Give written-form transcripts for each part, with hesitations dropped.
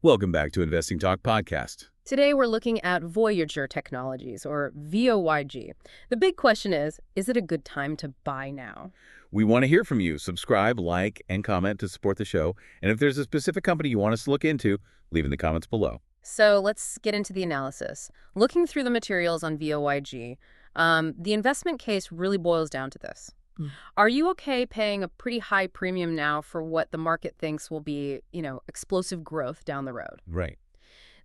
Welcome back to Investing Talk Podcast. Today we're looking at Voyager Technologies, or VOYG. The big question is it a good time to buy now? We want to hear from you. Subscribe, like, and comment to support the show. And if there's a specific company you want us to look into, leave in the comments below. So let's get into the analysis. Looking through the materials on VOYG, the investment case really boils down to this. Are you okay paying a pretty high premium now for what the market thinks will be, explosive growth down the road? Right.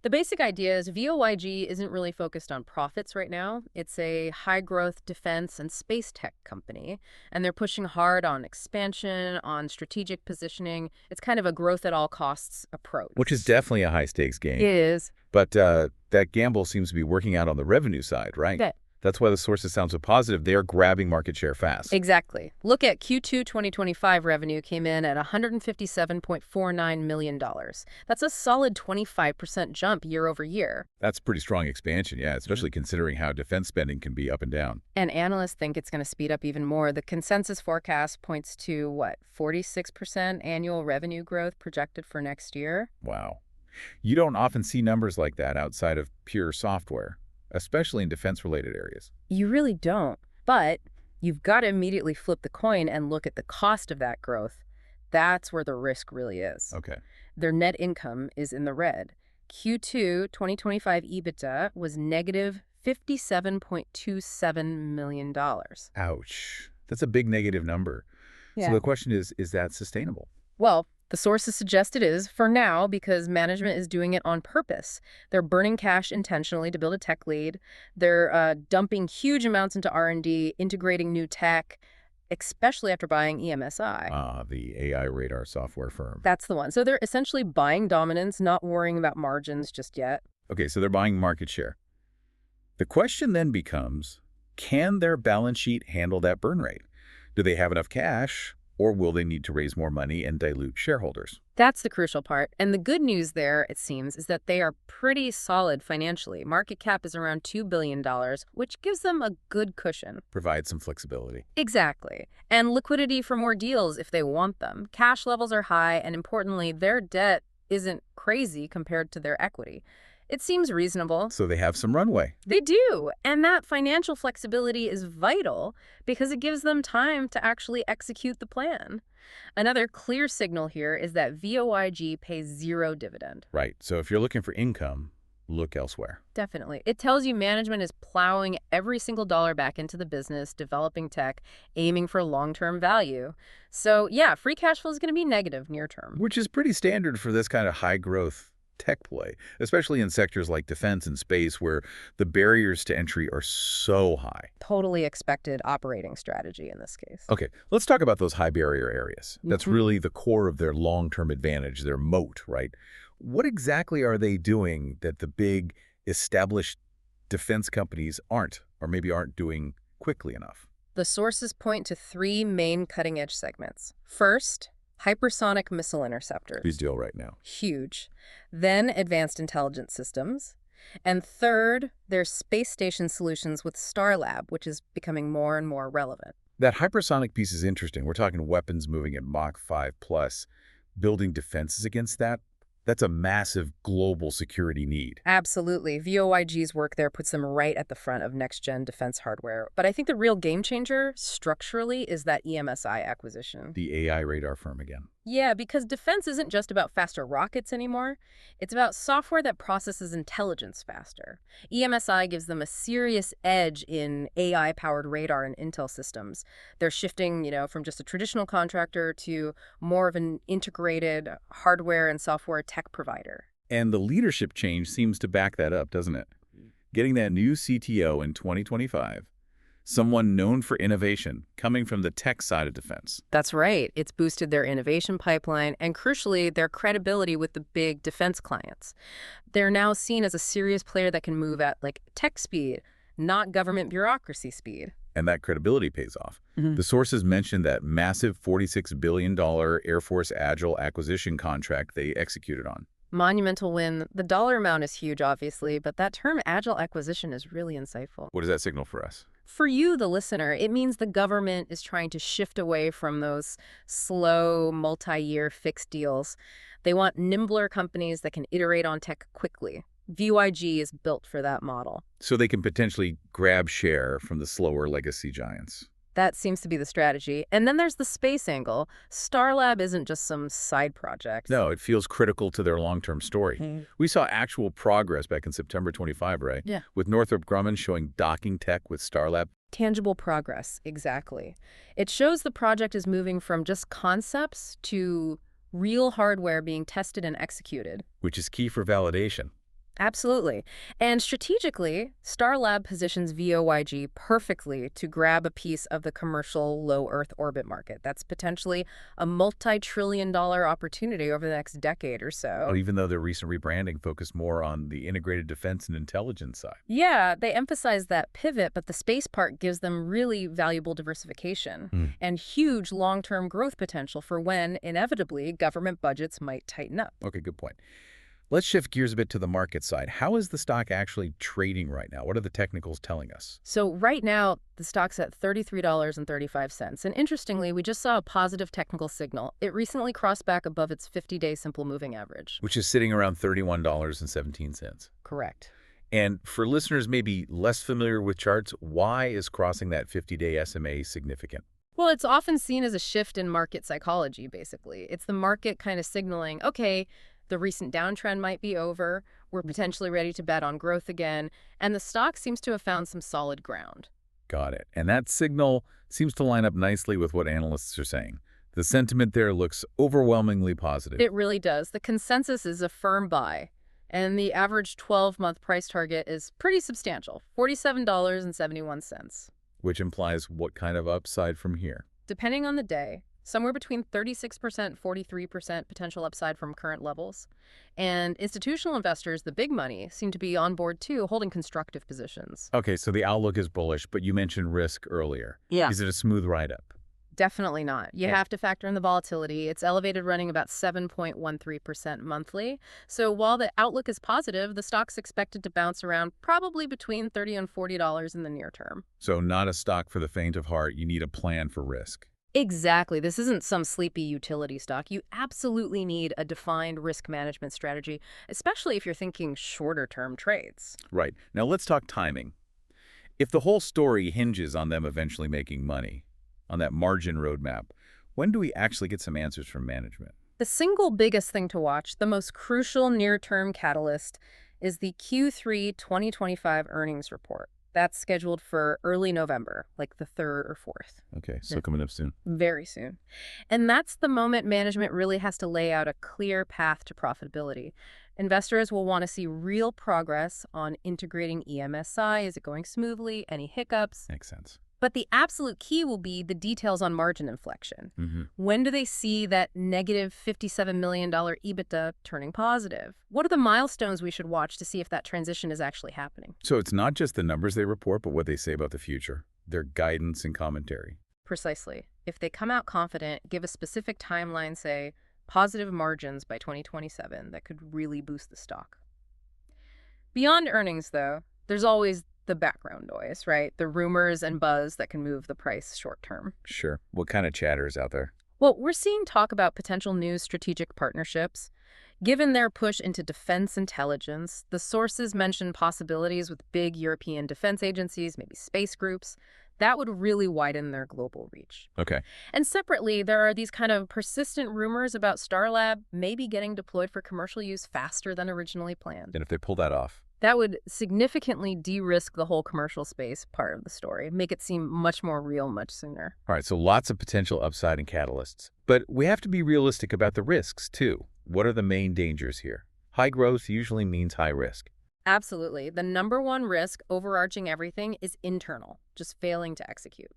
The basic idea is VOYG isn't really focused on profits right now. It's a high-growth defense and space tech company, and they're pushing hard on expansion, on strategic positioning. It's kind of a growth-at-all-costs approach. Which is definitely a high-stakes game. It is. But that gamble seems to be working out on the revenue side, right? Yeah. That's why the sources sound so positive. They are grabbing market share fast. Exactly. Look at Q2 2025 revenue came in at $157.49 million. That's a solid 25% jump year over year. That's pretty strong expansion, yeah, especially considering how defense spending can be up and down. And analysts think it's going to speed up even more. The consensus forecast points to, 46% annual revenue growth projected for next year? Wow. You don't often see numbers like that outside of pure software, especially in defense-related areas. You really don't. But you've got to immediately flip the coin and look at the cost of that growth. That's where the risk really is. Okay. Their net income is in the red. Q2 2025 EBITDA was negative $57.27 million. Ouch. That's a big negative number. Yeah. So the question is that sustainable? Well, the sources suggest it is, for now, because management is doing it on purpose. They're burning cash intentionally to build a tech lead. They're dumping huge amounts into R&D, integrating new tech, especially after buying EMSI. The AI radar software firm. That's the one. So they're essentially buying dominance, not worrying about margins just yet. Okay, so they're buying market share. The question then becomes, can their balance sheet handle that burn rate? Do they have enough cash? Or will they need to raise more money and dilute shareholders? That's the crucial part. And the good news there, it seems, is that they are pretty solid financially. Market cap is around $2 billion, which gives them a good cushion. Provide some flexibility. Exactly. And liquidity for more deals if they want them. Cash levels are high, and importantly, their debt isn't crazy compared to their equity. It seems reasonable. So they have some runway. They do. And that financial flexibility is vital because it gives them time to actually execute the plan. Another clear signal here is that VOYG pays zero dividend. Right. So if you're looking for income, look elsewhere. Definitely. It tells you management is plowing every single dollar back into the business, developing tech, aiming for long-term value. So yeah, free cash flow is going to be negative near term. Which is pretty standard for this kind of high-growth tech play, especially in sectors like defense and space where the barriers to entry are so high. Totally expected operating strategy in this case. Okay, let's talk about those high barrier areas. That's really the core of their long-term advantage, their moat, right? What exactly are they doing that the big established defense companies aren't, or maybe aren't doing quickly enough? The sources point to three main cutting-edge segments. First, hypersonic missile interceptors. Please deal right now. Huge. Then advanced intelligence systems. And third, there's space station solutions with Starlab, which is becoming more and more relevant. That hypersonic piece is interesting. We're talking weapons moving at Mach 5+, building defenses against that. That's a massive global security need. Absolutely. VOYG's work there puts them right at the front of next-gen defense hardware. But I think the real game changer, structurally, is that EMSI acquisition. The AI radar firm again. Yeah, because defense isn't just about faster rockets anymore. It's about software that processes intelligence faster. EMSI gives them a serious edge in AI-powered radar and intel systems. They're shifting, from just a traditional contractor to more of an integrated hardware and software tech provider. And the leadership change seems to back that up, doesn't it? Getting that new CTO in 2025. Someone known for innovation, coming from the tech side of defense. That's right. It's boosted their innovation pipeline and, crucially, their credibility with the big defense clients. They're now seen as a serious player that can move at, tech speed, not government bureaucracy speed. And that credibility pays off. The sources mentioned that massive $46 billion Air Force Agile acquisition contract they executed on. Monumental win. The dollar amount is huge, obviously, but that term agile acquisition is really insightful. What does that signal for us? For you, the listener, it means the government is trying to shift away from those slow, multi-year fixed deals. They want nimbler companies that can iterate on tech quickly. VOYG is built for that model. So they can potentially grab share from the slower legacy giants. That seems to be the strategy. And then there's the space angle. Starlab isn't just some side project. No, it feels critical to their long-term story. We saw actual progress back in September 25, right? Yeah. With Northrop Grumman showing docking tech with Starlab. Tangible progress, exactly. It shows the project is moving from just concepts to real hardware being tested and executed. Which is key for validation. Absolutely. And strategically, Starlab positions VOYG perfectly to grab a piece of the commercial low Earth orbit market. That's potentially a multi-trillion-dollar opportunity over the next decade or so. Oh, even though their recent rebranding focused more on the integrated defense and intelligence side. Yeah, they emphasize that pivot, but the space part gives them really valuable diversification and huge long-term growth potential for when, inevitably, government budgets might tighten up. Okay, good point. Let's shift gears a bit to the market side. How is the stock actually trading right now? What are the technicals telling us? So right now, the stock's at $33.35. And interestingly, we just saw a positive technical signal. It recently crossed back above its 50-day simple moving average. Which is sitting around $31.17. Correct. And for listeners maybe less familiar with charts, why is crossing that 50-day SMA significant? Well, it's often seen as a shift in market psychology, basically. It's the market kind of signaling, okay, the recent downtrend might be over, we're potentially ready to bet on growth again, and the stock seems to have found some solid ground. Got it. And that signal seems to line up nicely with what analysts are saying. The sentiment there looks overwhelmingly positive. It really does. The consensus is a firm buy, and the average 12-month price target is pretty substantial, $47.71. Which implies what kind of upside from here? Depending on the day, somewhere between 36% 43% potential upside from current levels. And institutional investors, the big money, seem to be on board too, holding constructive positions. Okay, so the outlook is bullish, but you mentioned risk earlier. Yeah. Is it a smooth ride-up? Definitely not. You have to factor in the volatility. It's elevated, running about 7.13% monthly. So while the outlook is positive, the stock's expected to bounce around probably between $30 and $40 in the near term. So not a stock for the faint of heart. You need a plan for risk. Exactly. This isn't some sleepy utility stock. You absolutely need a defined risk management strategy, especially if you're thinking shorter-term trades. Right. Now let's talk timing. If the whole story hinges on them eventually making money, on that margin roadmap, when do we actually get some answers from management? The single biggest thing to watch, the most crucial near-term catalyst, is the Q3 2025 earnings report. That's scheduled for early November, like the 3rd or 4th. Okay, so coming up soon. Very soon. And that's the moment management really has to lay out a clear path to profitability. Investors will want to see real progress on integrating EMSI. Is it going smoothly? Any hiccups? Makes sense. But the absolute key will be the details on margin inflection. When do they see that negative $57 million EBITDA turning positive? What are the milestones we should watch to see if that transition is actually happening? So it's not just the numbers they report, but what they say about the future, their guidance and commentary. Precisely. If they come out confident, give a specific timeline, say, positive margins by 2027, that could really boost the stock. Beyond earnings, though, there's always the background noise, right? The rumors and buzz that can move the price short term. Sure. What kind of chatter is out there? Well, we're seeing talk about potential new strategic partnerships. Given their push into defense intelligence, the sources mention possibilities with big European defense agencies, maybe space groups. That would really widen their global reach. Okay. And separately, there are these kind of persistent rumors about Starlab maybe getting deployed for commercial use faster than originally planned. And if they pull that off? That would significantly de-risk the whole commercial space part of the story, make it seem much more real much sooner. All right, so lots of potential upside and catalysts. But we have to be realistic about the risks, too. What are the main dangers here? High growth usually means high risk. Absolutely. The number one risk, overarching everything, is internal, just failing to execute.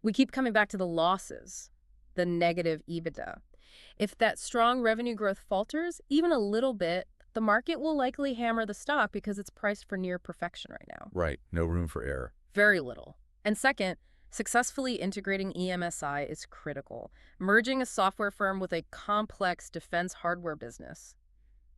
We keep coming back to the losses, the negative EBITDA. If that strong revenue growth falters, even a little bit, the market will likely hammer the stock because it's priced for near perfection right now. Right. No room for error. Very little. And second, successfully integrating EMSI is critical. Merging a software firm with a complex defense hardware business.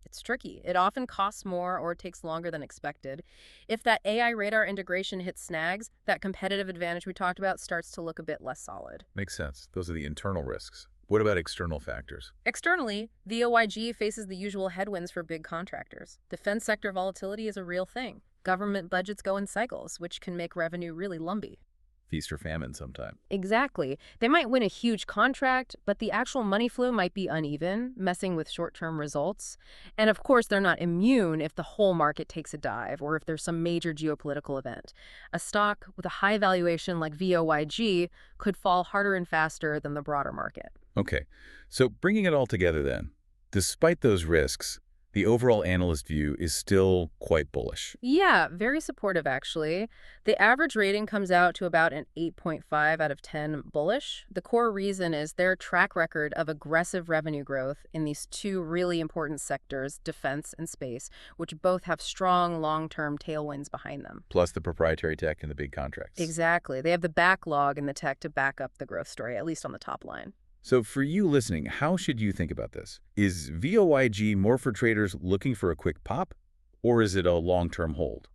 It's tricky. It often costs more or takes longer than expected. If that AI radar integration hits snags, that competitive advantage we talked about starts to look a bit less solid. Makes sense. Those are the internal risks. What about external factors? Externally, VOYG faces the usual headwinds for big contractors. Defense sector volatility is a real thing. Government budgets go in cycles, which can make revenue really lumpy. Feast or famine sometime. Exactly. They might win a huge contract, but the actual money flow might be uneven, messing with short-term results. And of course, they're not immune if the whole market takes a dive or if there's some major geopolitical event. A stock with a high valuation like VOYG could fall harder and faster than the broader market. Okay, so bringing it all together then, despite those risks, the overall analyst view is still quite bullish. Yeah, very supportive, actually. The average rating comes out to about an 8.5 out of 10 bullish. The core reason is their track record of aggressive revenue growth in these two really important sectors, defense and space, which both have strong long-term tailwinds behind them. Plus the proprietary tech and the big contracts. Exactly. They have the backlog in the tech to back up the growth story, at least on the top line. So for you listening, how should you think about this? Is VOYG more for traders looking for a quick pop, or is it a long-term hold?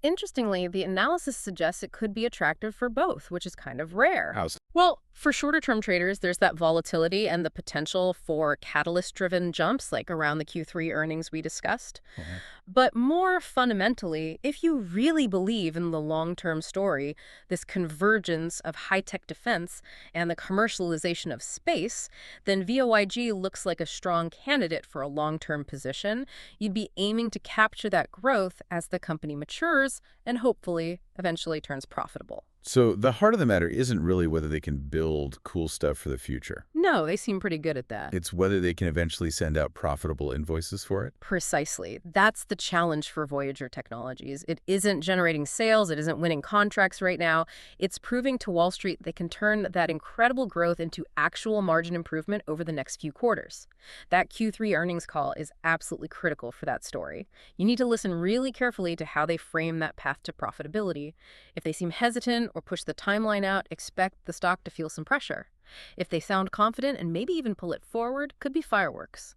Interestingly, the analysis suggests it could be attractive for both, which is kind of rare. How's Well, for shorter-term traders, there's that volatility and the potential for catalyst-driven jumps, like around the Q3 earnings we discussed. But more fundamentally, if you really believe in the long-term story, this convergence of high-tech defense and the commercialization of space, then VOYG looks like a strong candidate for a long-term position. You'd be aiming to capture that growth as the company matures and hopefully eventually turns profitable. So the heart of the matter isn't really whether they can build cool stuff for the future. No, they seem pretty good at that. It's whether they can eventually send out profitable invoices for it. Precisely. That's the challenge for Voyager Technologies. It isn't generating sales. It isn't winning contracts right now. It's proving to Wall Street they can turn that incredible growth into actual margin improvement over the next few quarters. That Q3 earnings call is absolutely critical for that story. You need to listen really carefully to how they frame that path to profitability. If they seem hesitant or push the timeline out, expect the stock to feel some pressure. If they sound confident and maybe even pull it forward, could be fireworks.